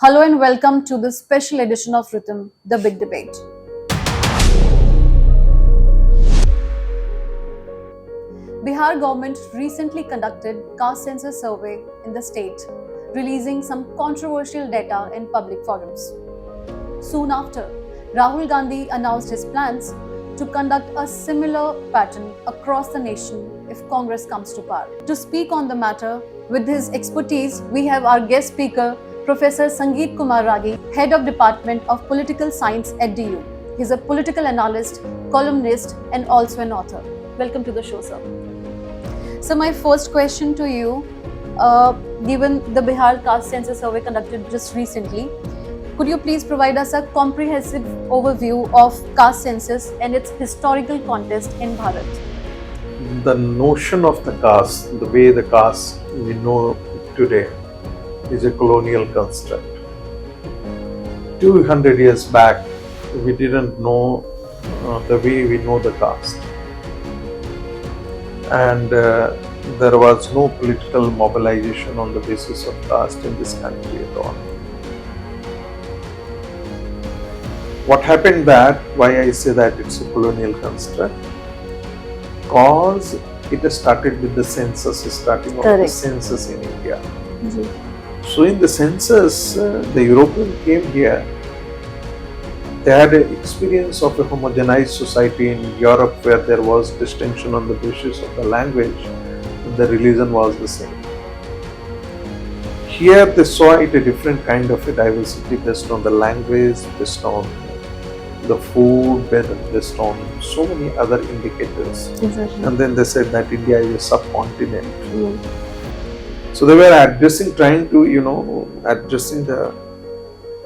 Hello and welcome to this special edition of Ritam, the Big Debate. Bihar government recently conducted caste census survey in the state, releasing some controversial data in public forums. Soon after, Rahul Gandhi announced his plans to conduct a similar pattern across the nation if Congress comes to power. To speak on the matter, with his expertise, we have our guest speaker, Professor Sangit Kumar Ragi, Head of Department of Political Science at DU. He's a political analyst, columnist, and also an author. Welcome to the show, sir. So my first question to you, given the Bihar caste census survey conducted just recently, could you please provide us a comprehensive overview of caste census and its historical context in Bharat? The notion of the caste, the way the caste we know today, is a colonial construct. 200 years back, we didn't know the way we know the caste. And there was no political mobilization on the basis of caste in this country at all. What happened that, why I say that it's a colonial construct? Because it has started with the census, starting of the census in India. So in the census, the European came here. They had an experience of a homogenized society in Europe where there was distinction on the basis of the language, and the religion was the same. Here they saw it a different kind of a diversity based on the language, based on the food, based on so many other indicators. Exactly. And then they said that India is a subcontinent. So they were trying to addressing the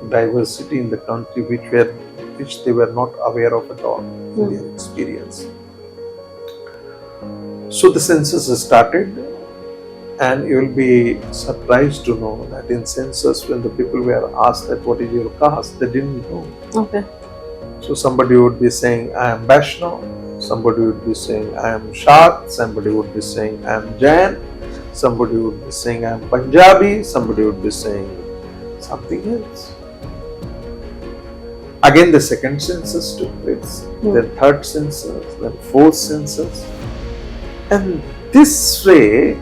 diversity in the country which they were not aware of at all in their experience. So the census started, and you will be surprised to know that in census, when the people were asked that what is your caste, they didn't know. Okay. So somebody would be saying, I am Vaishnav, somebody would be saying, I am Shat, somebody would be saying, I am Jain, somebody would be saying, I am Punjabi, somebody would be saying something else. Again, the second census took place, then third census, then fourth census. And this way,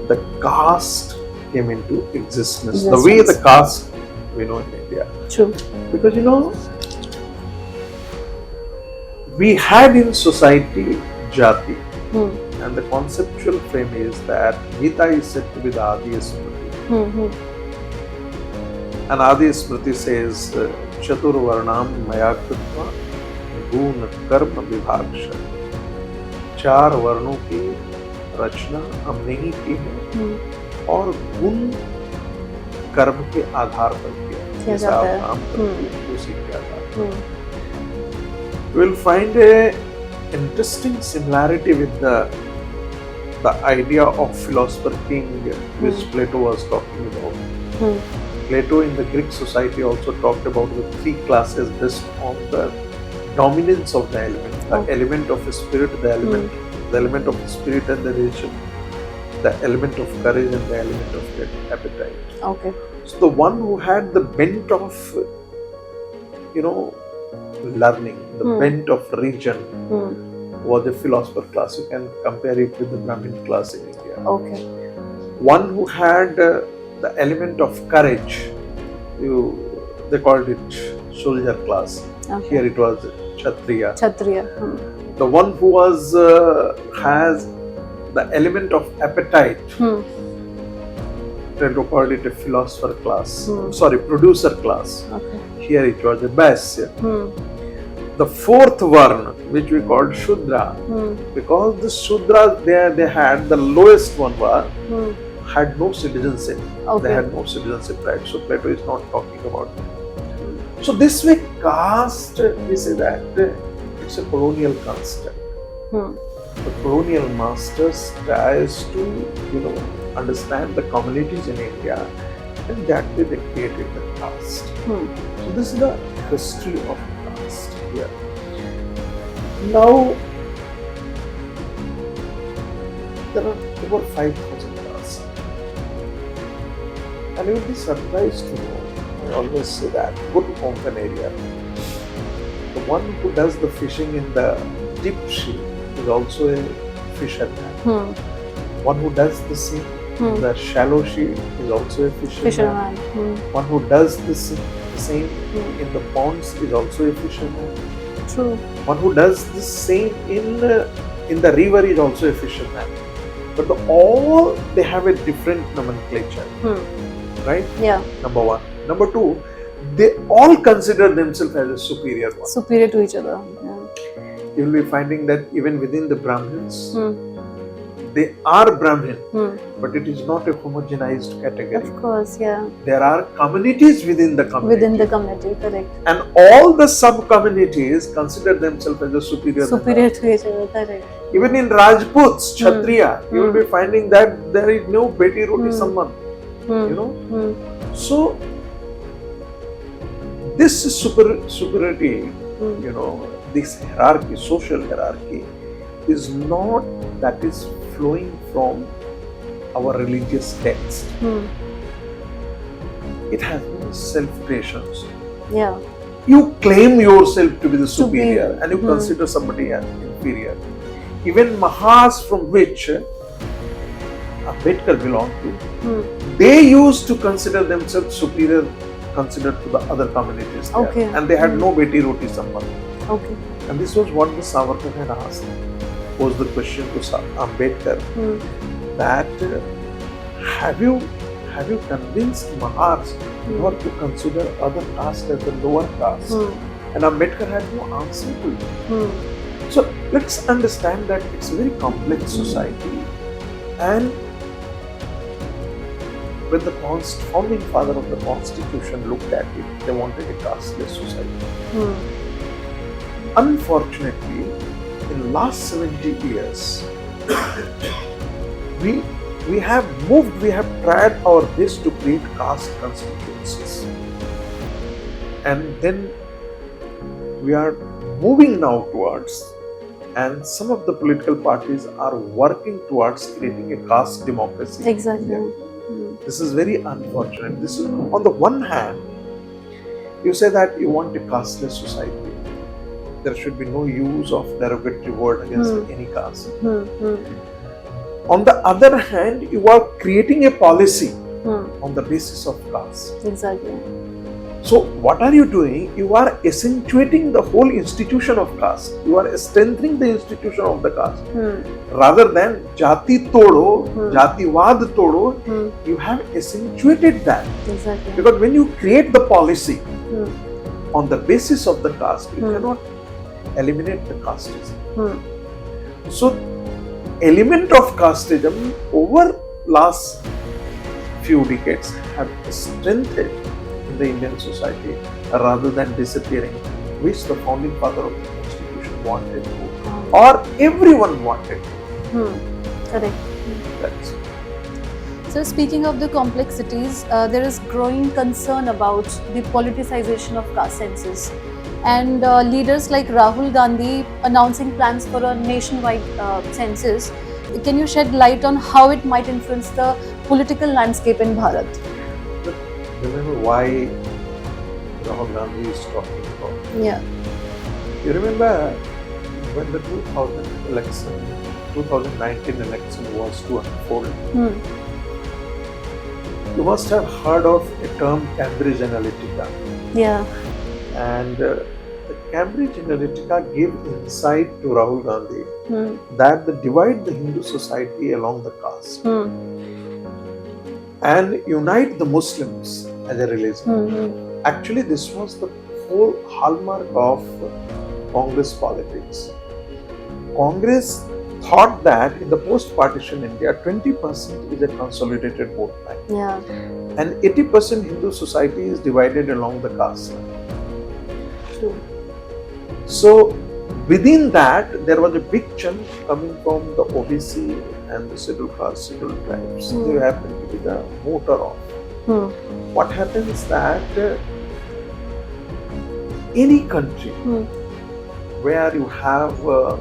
the caste came into existence. The way the caste we know in India. True. Because we had in society jati, and the conceptual frame is that Gita is said to be the Adi Smriti. And Adi Smriti says, Chatur Varnam Maya Kritva Gun Karma Vibhaksha. चार वर्णों की रचना हमने ही की है और गुण कर्म के आधार पर किया जाता है उसी के आधार पर. We will find a interesting similarity with the idea of philosopher king which Plato was talking about. Plato in the Greek society also talked about the three classes based on the dominance of the element. The element of spirit, the element of spirit and the reason, the element of courage and the element of appetite. Okay. So the one who had the bent of learning, the bent of region, was a philosopher class. You can compare it with the Brahmin class in India. Okay. One who had the element of courage, they called it soldier class. Okay. Here it was Kshatriya. The one who has the element of appetite, they called it a philosopher class. Producer class. Okay. Here it was a Vaisya. The fourth Varna, which we called Shudra, because the Shudras they had, the lowest one had no citizenship. Okay. They had no citizenship right. So Plato is not talking about that. So this way, caste, we say that it's a colonial construct. The colonial masters tries to understand the communities in India, and that way they created the caste. So this is the history of caste here. Now there are over 5,000 castes, and you will be surprised to know I always say that. Go to Konkan area. The one who does the fishing in the deep sea is also a fisherman. One who does the same in the shallow sea is also a fisherman. One who does the same in the ponds is also a fisherman. True. One who does the same in the river is also a fisherman. But all they have a different nomenclature, right? Yeah. Number one. Number two, they all consider themselves as a superior one. Superior to each other. Yeah. You will be finding that even within the Brahmins, they are Brahmin, but it is not a homogenized category. Of course, yeah. There are communities within the community. Within the community, correct. And all the sub-communities consider themselves as a superior. Superior to each other, correct. Even in Rajputs, Kshatriya, you will be finding that there is no beti roti samman. You know? So, this superiority, you know, this hierarchy, social hierarchy, is not that is flowing from our religious text. It has been self-creation. Yeah. You claim yourself to be the superior and you consider somebody as inferior. Even Mahas from which Ambedkar belonged to, they used to consider themselves superior considered to the other communities there. Okay. And they had no beti roti samban. Okay. And this was what the Savarkar had asked. Was the question to Ambedkar that have you convinced Mahars not to consider other caste as the lower caste? And Ambedkar had no answer to it. So let's understand that it's a very complex society, and when the founding father of the constitution looked at it, they wanted a casteless society. Unfortunately, in last 70 years, we have tried our best to create caste constituencies, and then we are moving now towards, and some of the political parties are working towards creating a caste democracy. Exactly. This is very unfortunate. This is, on the one hand, you say that you want a casteless society. There should be no use of derogatory word against any caste. On the other hand, you are creating a policy on the basis of caste. Exactly. So what are you doing? You are accentuating the whole institution of caste. You are strengthening the institution of the caste. Rather than jati todo, jativad todo, you have accentuated that. Exactly. Because when you create the policy on the basis of the caste, you cannot eliminate the casteism. So element of casteism over last few decades have strengthened in the Indian society rather than disappearing, which the founding father of the constitution wanted to, or everyone wanted to. Correct. That's it. So speaking of the complexities, there is growing concern about the politicization of caste census, and leaders like Rahul Gandhi announcing plans for a nationwide census. Can you shed light on how it might influence the political landscape in Bharat? Remember why Rahul Gandhi is talking about? Yeah. You remember when the 2019 election was to unfold? You must have heard of a term Cambridge Analytica. Yeah. And the Cambridge Analytica gave insight to Rahul Gandhi that they divide the Hindu society along the caste and unite the Muslims as a religion. Actually, this was the whole hallmark of Congress politics. Congress thought that in the post-partition India, 20% is a consolidated vote bank. Yeah. And 80% Hindu society is divided along the caste line. True. So, within that, there was a big chunk coming from the OBC and the scheduled caste, scheduled tribes. They happen to be the motor of. What happens that any country where you have a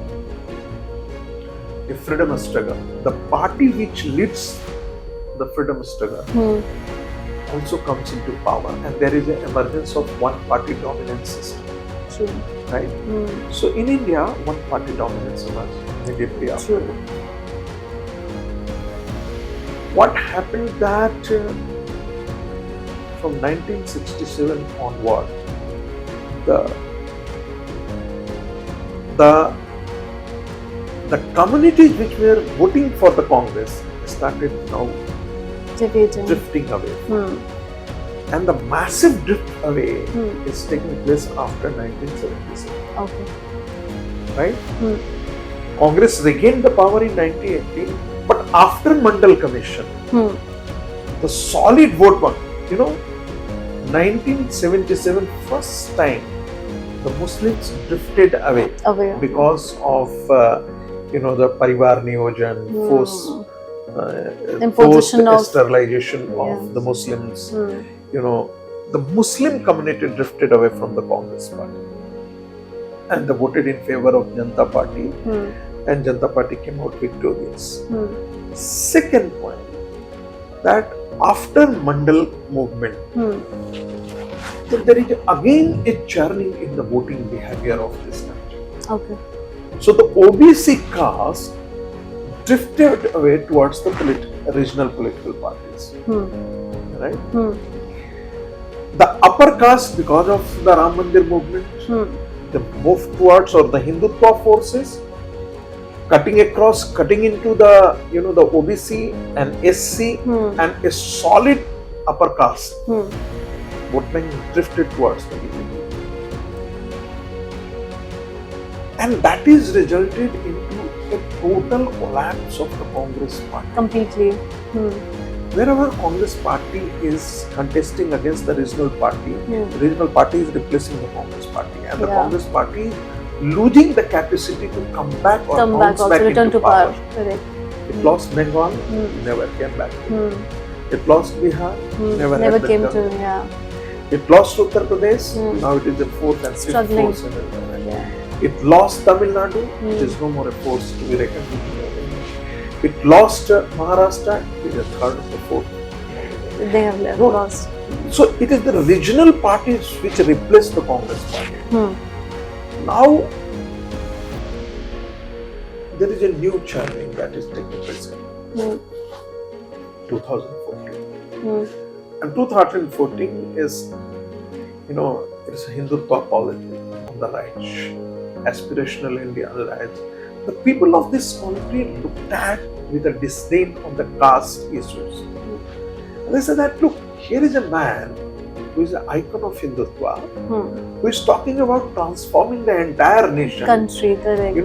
freedom struggle, the party which leads the freedom struggle also comes into power, and there is an emergence of one-party dominance system, True. right? So in India, one-party dominance emerged immediately after. True. What happened that from 1967 onward, the communities which were voting for the Congress started now drifting away. And the massive drift away is taking place after 1977. Okay. Right? Congress regained the power in 1980, but after Mandal Commission, the solid vote bank, 1977 first time the Muslims drifted away because of the Parivar Niyojan, forced sterilization of the Muslims. The Muslim community drifted away from the Congress party and they voted in favor of Janata Party, and Janata Party came out victorious. Second point, that after Mandal movement, there is again a churning in the voting behavior of this country. Okay. So the OBC caste drifted away towards the regional political parties. Right? The upper caste, because of the Ram Mandir movement, they moved towards the Hindutva forces, cutting into the the OBC and SC and a solid upper caste. Vote bank drifted towards the BJP. And that is resulted into a total collapse of the Congress party. Completely. Wherever Congress party is contesting against the regional party, the regional party is replacing the Congress party, and the Congress party is losing the capacity to come back or bounce back return into to power. Correct. It lost Bengal, never came back. It lost Bihar, never came to. It lost Uttar Pradesh, now it is the fourth and fifth force in India. It lost Tamil Nadu, which is no more a force to be reckoned with. It lost Maharashtra, it is the third or the fourth. They have lost. So it is the regional parties which replaced the Congress party. Now there is a new churning that is taking place in 2014. And 2014 is, it's a Hindutva policy on the rise, aspirational India on the rise. The people of this country looked at with a disdain on the caste issues. And they said that, look, here is a man who is an icon of Hindutva, who is talking about transforming the entire nation. Country, correct.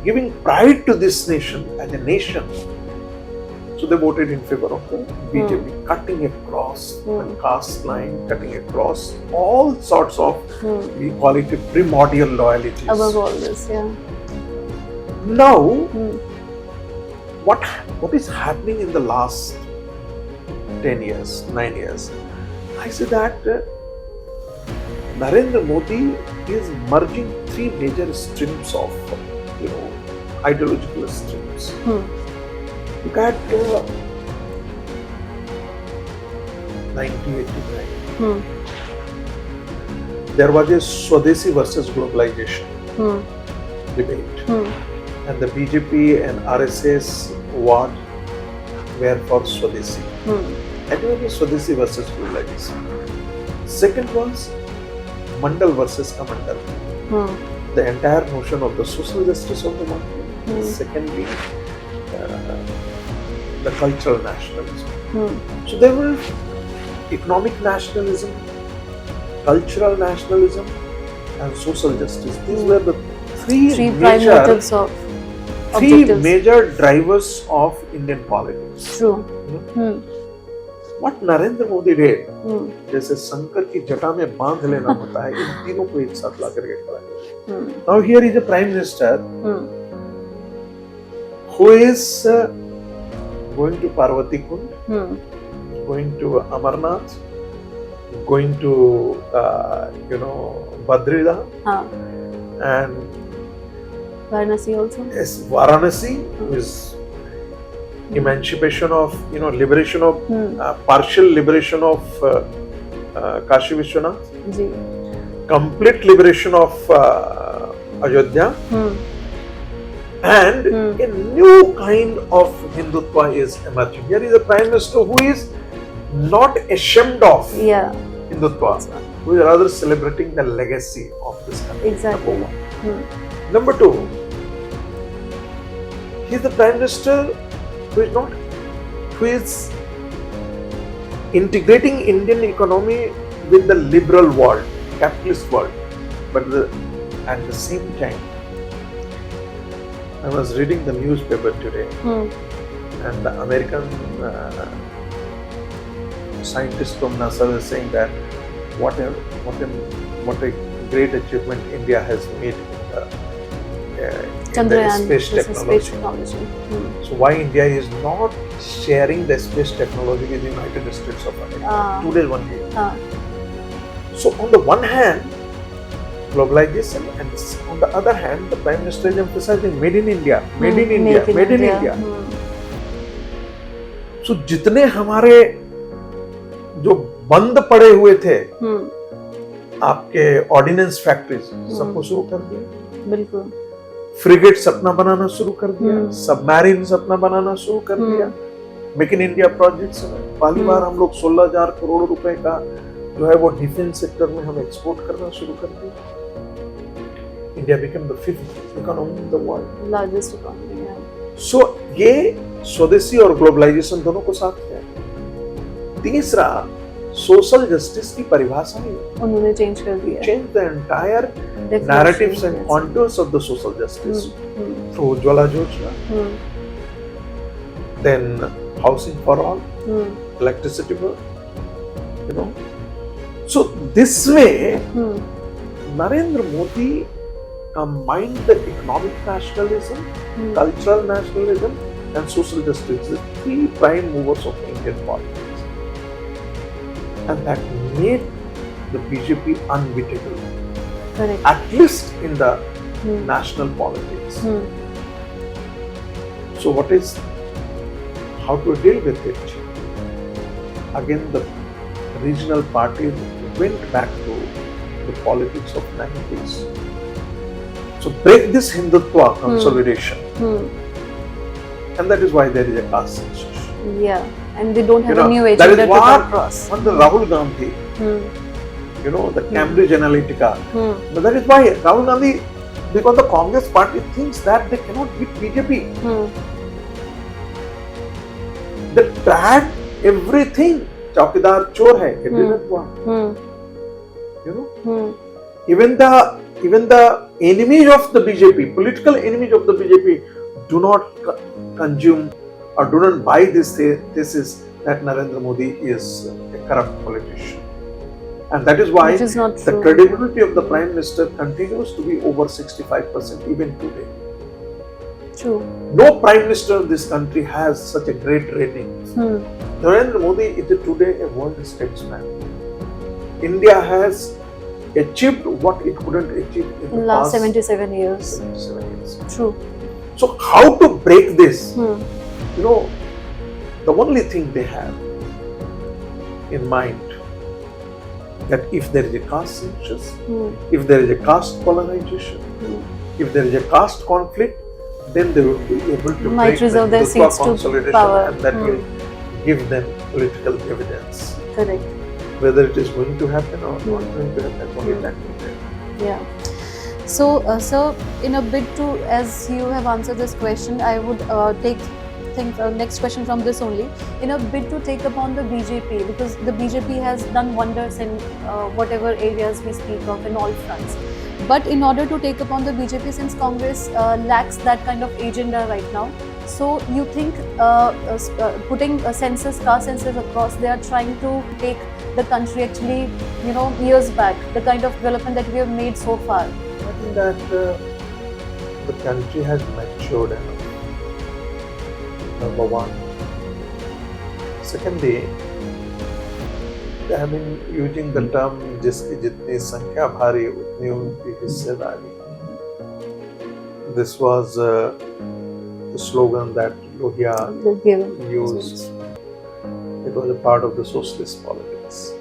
Giving pride to this nation as a nation. So they voted in favor of the BJP, cutting across the caste line, cutting across all sorts of, we call it primordial loyalties. Above all this, Now, what is happening in the last 10 years, 9 years? I say that Narendra Modi is merging three major streams of, ideological streams. Look at 1989. There was a Swadeshi versus globalization debate, and the BJP and RSS were for Swadeshi. And it was Swadeshi versus globalization. Second was Mandal versus Kamandal. The entire notion of the social justice of the market. Secondly, the cultural nationalism. So there were economic nationalism, cultural nationalism, and social justice. These were the three major drivers of Indian politics. True. What Narendra Modi did, जैसे शंकर की जटा में बांध लेना होता है, इन तीनों को एक साथ ला करके खड़ा है. Now here is a prime minister who is going to Parvati Kund, going to Amarnath, going to Badrinath, and Varanasi also. Yes, Varanasi, who is emancipation of, liberation of, partial liberation of Kashi Vishwanath, complete liberation of Ayodhya, and a new kind of Hindutva is emerging. Here is a Prime Minister who is not ashamed of Hindutva, who is rather celebrating the legacy of this country. Exactly. Number two, he is the Prime Minister who is integrating Indian economy with the liberal world, capitalist world, but at the same time, I was reading the newspaper today, and the American scientists from NASA were saying that what a great achievement India has made in the space technology. So why India is not sharing the space technology with the United States of America? Today only. So on the one hand, globalization, and on the other hand, the Prime Minister is emphasizing made in India, made in India, made in India. So जितने हमारे जो बंद पड़े हुए थे आपके ordinance factories, सबको शुरू कर दिया। बिल्कुल। फ्रिगेट्स अपना बनाना शुरू कर दिया, सबमरीन्स अपना बनाना शुरू कर दिया। मेक इन इंडिया प्रोजेक्ट्स में पहली बार हम लोग 16,000 करोड़ रुपए का जो है वो डिफेंस सेक्टर में हम एक्सपोर्ट करना शुरू कर दिया। India became the 5th economy in the world. Largest economy, yeah. So ये स्वदेशी और ग्लोबलाइजेशन दोनों को साथ है। तीसरा, सोशल जस्टिस की परिभाषा ही उन्होंने चेंज कर दिया। Change the entire narratives and contours of the social justice through Ujjwala Yojana, then housing for all, electricity bill, So this way, Narendra Modi combined the economic nationalism, cultural nationalism, and social justice, the three prime movers of Indian politics, and that made the BJP unbeatable. Correct. At least in the national politics. So how to deal with it? Again, the regional parties went back to the politics of 90s. So break this Hindutva consolidation. And that is why there is a caste census. Yeah, and they don't have a new agenda to come across. On the Rahul Gandhi, the Cambridge Analytica. But that is why Rahul Gandhi, because the Congress party thinks that they cannot beat BJP. They tried everything. Chaukidar chor hai, it didn't work. Even the enemies of the BJP, political enemies of the BJP, do not consume or do not buy this thesis that Narendra Modi is a corrupt politician. And that is why the credibility of the Prime Minister continues to be over 65% even today. True. No Prime Minister of this country has such a great rating. Narendra Modi is today a world statesman. India has achieved what it couldn't achieve in the last past 77 years. 77 years. True. So how to break this? The only thing they have in mind, that if there is a caste census, if there is a caste colonization, if there is a caste conflict, then they will be able to might break reserve the their seats to consolidation, power. and that will give them political dividends. Correct. Whether it is going to happen or not going to happen, only that will happen. Yeah. So, sir, in a bid to, as you have answered this question, I would next question from this only. In a bid to take upon the BJP, because the BJP has done wonders in whatever areas we speak of in all fronts. But in order to take upon the BJP, since Congress lacks that kind of agenda right now, so you think putting a caste census across, they are trying to take the country actually, years back, the kind of development that we have made so far? I think that the country has matured enough. Number one. Secondly, they have been using the term जिसकी जितनी संख्या भारी उतनी उनकी हिस्सेदारी. This was the slogan that Lohia used. It was a part of the socialist politics.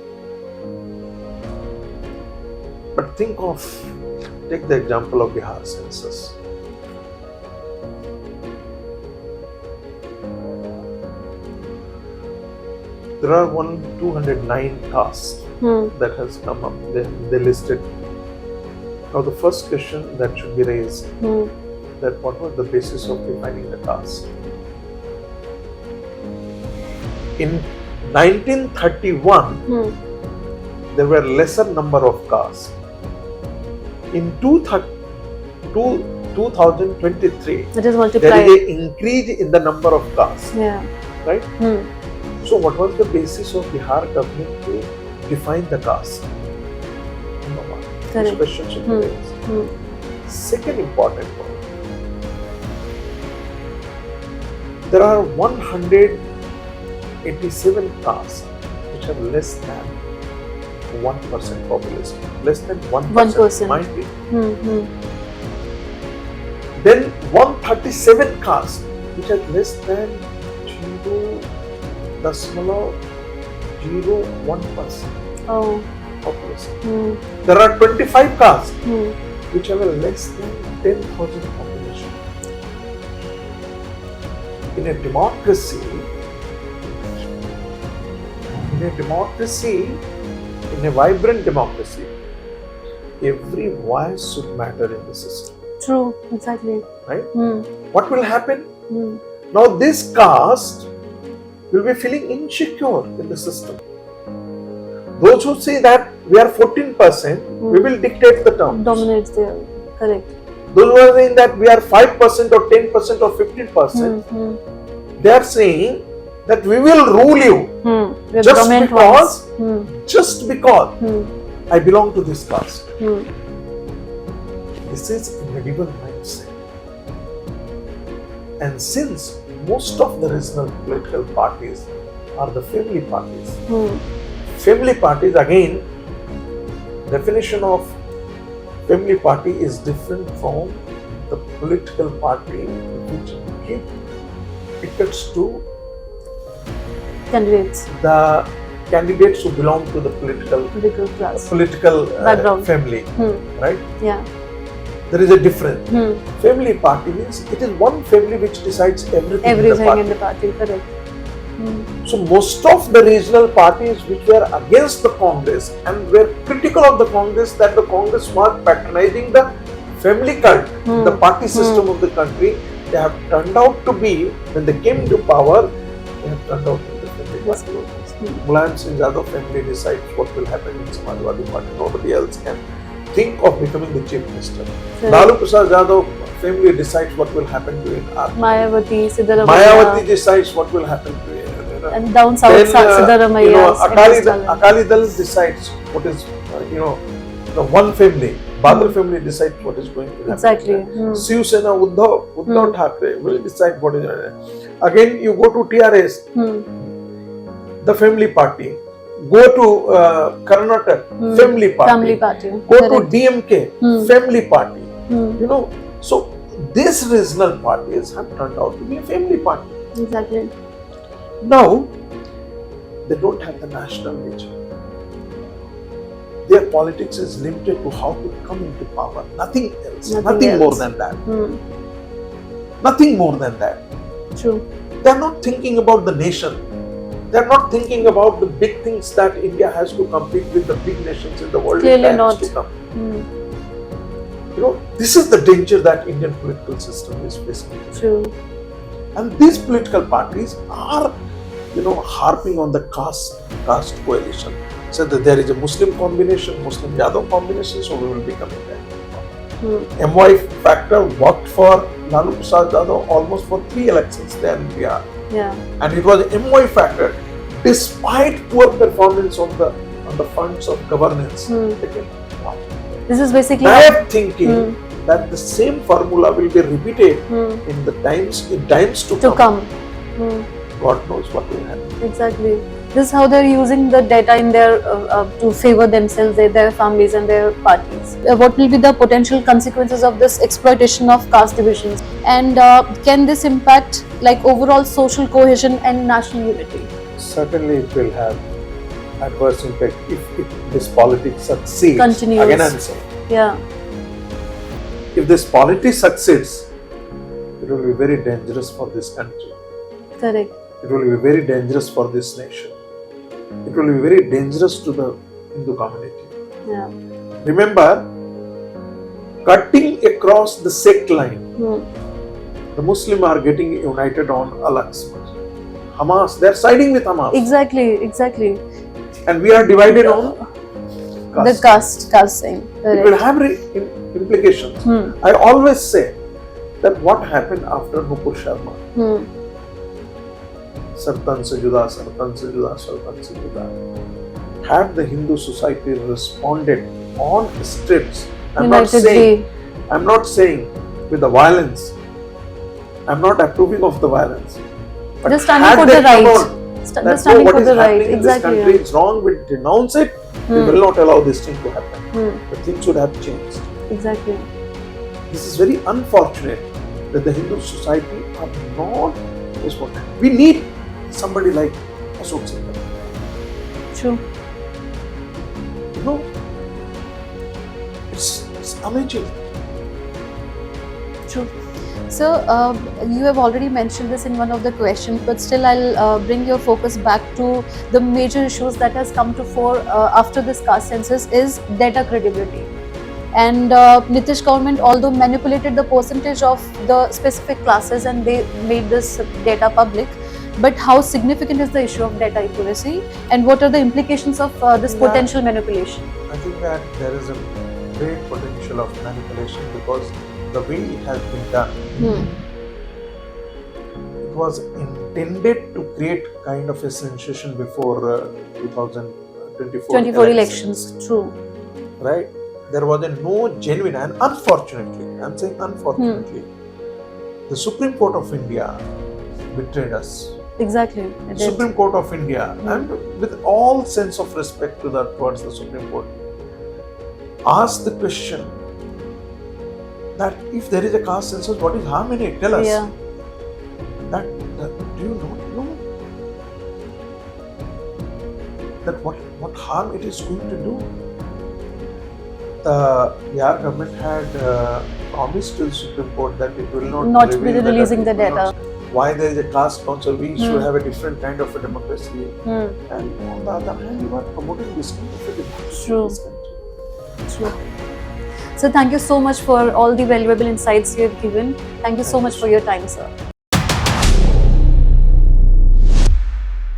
But take the example of Bihar census. There are 209 castes that has come up. They listed. Now the first question that should be raised, that what was the basis of defining the caste? In 1931, there were lesser number of castes. In 2023, it is multiplied. There is an increase in the number of castes. Yeah. Right? So what was the basis of Bihar government to define the caste? Number one. This question should be raised. Second important point. There are 187 castes which have less than 1% population. Less than 1%. Mind it. Then 137 castes which have less than 0.01% population. There are 25 castes which have a less than 10,000 population. In a democracy, in a vibrant democracy, every voice should matter in the system. True, exactly. Right? What will happen? Now this caste will be feeling insecure in the system. Those who say that we are 14%, we will dictate the terms. Dominates there, correct. Those who are saying that we are 5% or 10% or 15%, they are saying that we will rule you just because I belong to this caste. This is a medieval mindset. And since most of the regional political parties are the family parties, family parties, again, definition of family party is different from the political party which give tickets to candidates. The candidates who belong to the political class, background, family, right? Yeah. There is a difference. Family party means it is one family which decides everything in the party, correct. So most of the regional parties which were against the Congress and were critical of the Congress, that the Congress was patronizing the family cult, the party system of the country, they have turned out to be, when they came to power, they have turned out to be the family party. Mulayam Singh Yadav family decides what will happen in Samajwadi Party. Nobody else can think of becoming the chief minister. Lalu Prasad Yadav family decides what will happen to him. Mayawati decides what will happen to him. And down south, Siddharamaiah. Akali Dal decides what is, the one family. Badal family decides what is going to happen. Exactly. Shiv Sena, Uddhav Thackeray will decide what is going to happen. Again, you go to TRS, the family party. Go to Karnataka, family party. Go to DMK, family party. So these regional parties have turned out to be a family party. Exactly. Now, they don't have the national nature. Their politics is limited to how to come into power. Nothing else. Nothing more than that. Nothing more than that. True. They are not thinking about the nation. They are not thinking about the big things that India has to compete with the big nations in the world. Clearly not. This is the danger that Indian political system is facing. True. And these political parties are, harping on the caste coalition. So that there is a Muslim combination, Muslim Yadav combination, so we will be coming there. MY factor worked for Lalu Prasad Yadav almost for 3 elections there in Bihar. Yeah. And it was an MY factor, despite poor performance on the fronts of governance. This is basically. I am thinking that the same formula will be repeated in times to come. God knows what will happen. Exactly. This is how they're using the data in their to favor themselves, their families, and their parties. What will be the potential consequences of this exploitation of caste divisions, and can this impact like overall social cohesion and national unity? Certainly, it will have adverse impact if this politics succeeds. Continues. Again, I'm saying, Yeah. if this politics succeeds, it will be very dangerous for this country. Correct. It will be very dangerous for this nation. It will be very dangerous to the Hindu community. Yeah. Remember, cutting across the sect line, the Muslims are getting united on Al-Aqsa. Hamas, they are siding with Hamas. Exactly. And we are divided on The caste thing. It will have implications. I always say that what happened after Nupur Sharma, Sartan se juda, Sartan se juda, Sartan se juda. Had the Hindu society responded on streets, I'm not saying with the violence. I'm not approving of the violence. But just standing for the right. Just standing for the right. Exactly. This country is wrong. We denounce it. We will not allow this thing to happen. The things should have changed. Exactly. This is very unfortunate that the Hindu society are not responding. We need somebody like Ashok Singh. True. You know, it's amazing. True. So, you have already mentioned this in one of the questions, but still I'll bring your focus back to the major issues that has come to fore after this caste census is data credibility. And Nitish government, although manipulated the percentage of the specific classes and they made this data public, but how significant is the issue of data accuracy and what are the implications of this potential manipulation? I think that there is a great potential of manipulation because the way it has been done, it was intended to create kind of a sensation before 2024 elections. True. Right? There was no genuine, and unfortunately, I'm saying unfortunately, the Supreme Court of India betrayed us. Exactly. The Supreme Court of India, and with all sense of respect towards the Supreme Court, asked the question that if there is a caste census, what is harm in it? Tell us. Yeah. That do you know that what harm it is going to do? The Bihar government had promised to the Supreme Court that it will not be releasing the data. Why there is a caste council? We should have a different kind of a democracy. And on the other hand, you are promoting this kind of a democracy. True. True. So thank you so much for all the valuable insights you have given. Thank you so much for your time, sir.